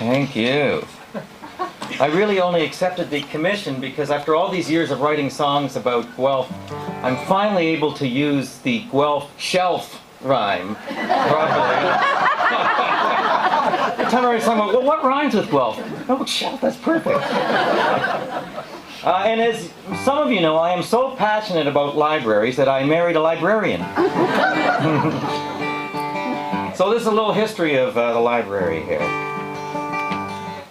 Thank you. I really only accepted the commission because after all these years of writing songs about Guelph, I'm finally able to use the Guelph shelf rhyme properly. Every time I write a song, well, what rhymes with Guelph? Oh, shelf, that's perfect. And as some of you know, I am so passionate about libraries that I married a librarian. So this is a little history of the library here.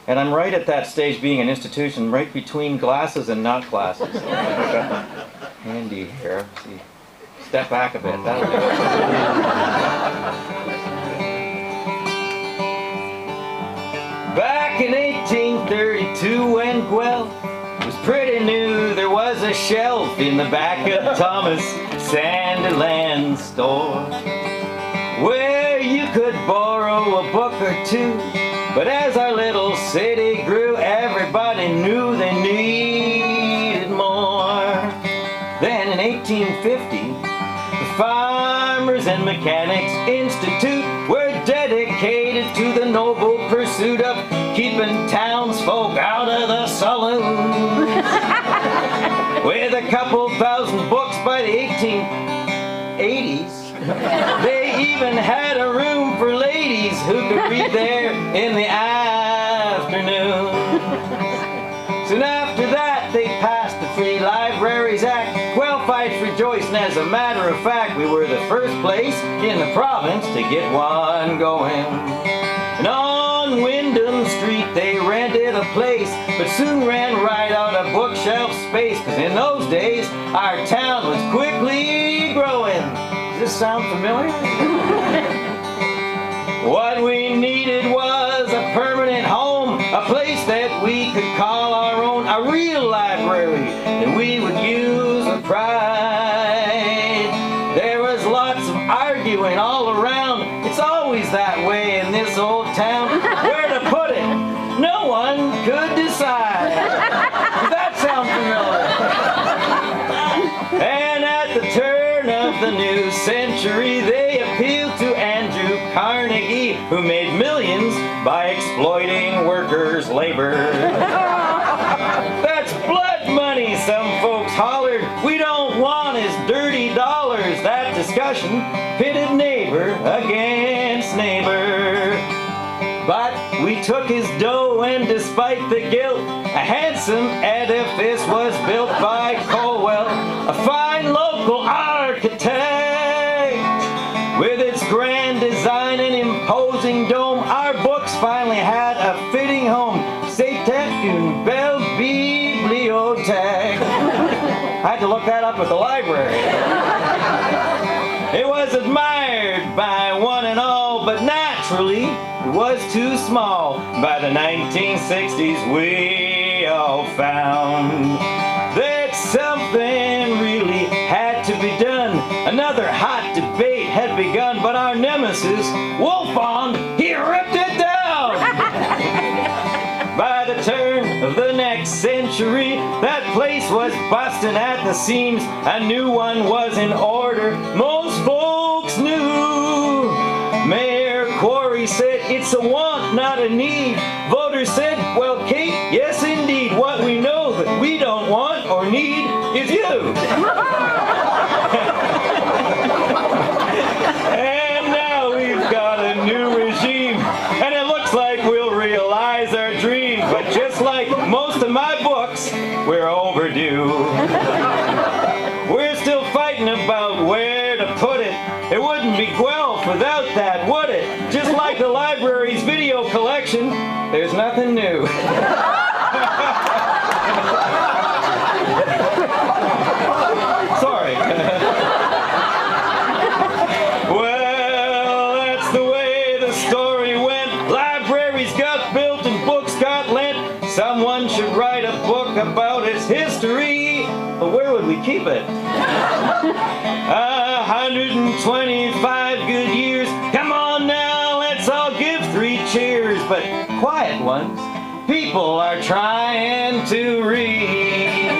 And I'm right at that stage, being an institution, right between glasses and not glasses. So I've got handy here. See, step back a bit. That'll do it. Back in 1832, when Guelph was pretty new, there was a shelf in the back of Thomas Sandiland's store where you could borrow a book or two. But as our little city grew, everybody knew they needed more. Then in 1850, the Farmers and Mechanics Institute were dedicated to the noble pursuit of keeping townsfolk out of the saloons. With a couple thousand books by the 1880s, they even had a room for ladies who could read there in the afternoon. Soon after that, they passed the Free Libraries Act. Guelphites rejoiced, and as a matter of fact, we were the first place in the province to get one going. And on Wyndham Street, they rented a place, but soon ran right out of bookshelf space, because in those days, our town was quickly growing. Does this sound familiar? What we needed was a permanent home, a place that we could call our own, a real library that we would use with pride. There was lots of arguing all around. It's always that way in this old town. Where to put it? No one could decide. Does that sound familiar? And at the turn of the new century, they appealed to Andrew Carnegie, who made millions by exploiting workers' labor. That's blood money, some folks hollered. We don't want his dirty dollars. That discussion pitted neighbor against neighbor. But we took his dough, and despite the guilt, a handsome edifice was built by Colwell, a fine local architect. With its grand design and imposing dome, our books finally had a fitting home. C'était une belle bibliothèque. I had to look that up at the library. It was admired by one and all, but naturally, it was too small. By the 1960s, we all found that something really had to be done. Another hot debate had begun, but our nemesis, Wolfond, he ripped it down. By the turn of the next century, that place was busting at the seams. A new one was in order, most folks knew. Mayor Quarry said it's a want, not a need. Voters said, well, Kate, yes indeed. What we know that we don't want or need is you. And now we've got a new regime, and it looks like we'll realize our dream. But just like most of my books, we're overdue. We're still fighting about where to put it. It wouldn't be Guelph without that, would it? Just like the library's video collection, there's nothing new. Sorry. Well, that's the way the story went. Libraries got built and books got lent. Someone should write a book about its history. But where would we keep it? 125 good years. Come on now, let's all give 3 cheers. But quiet ones, people are trying to read.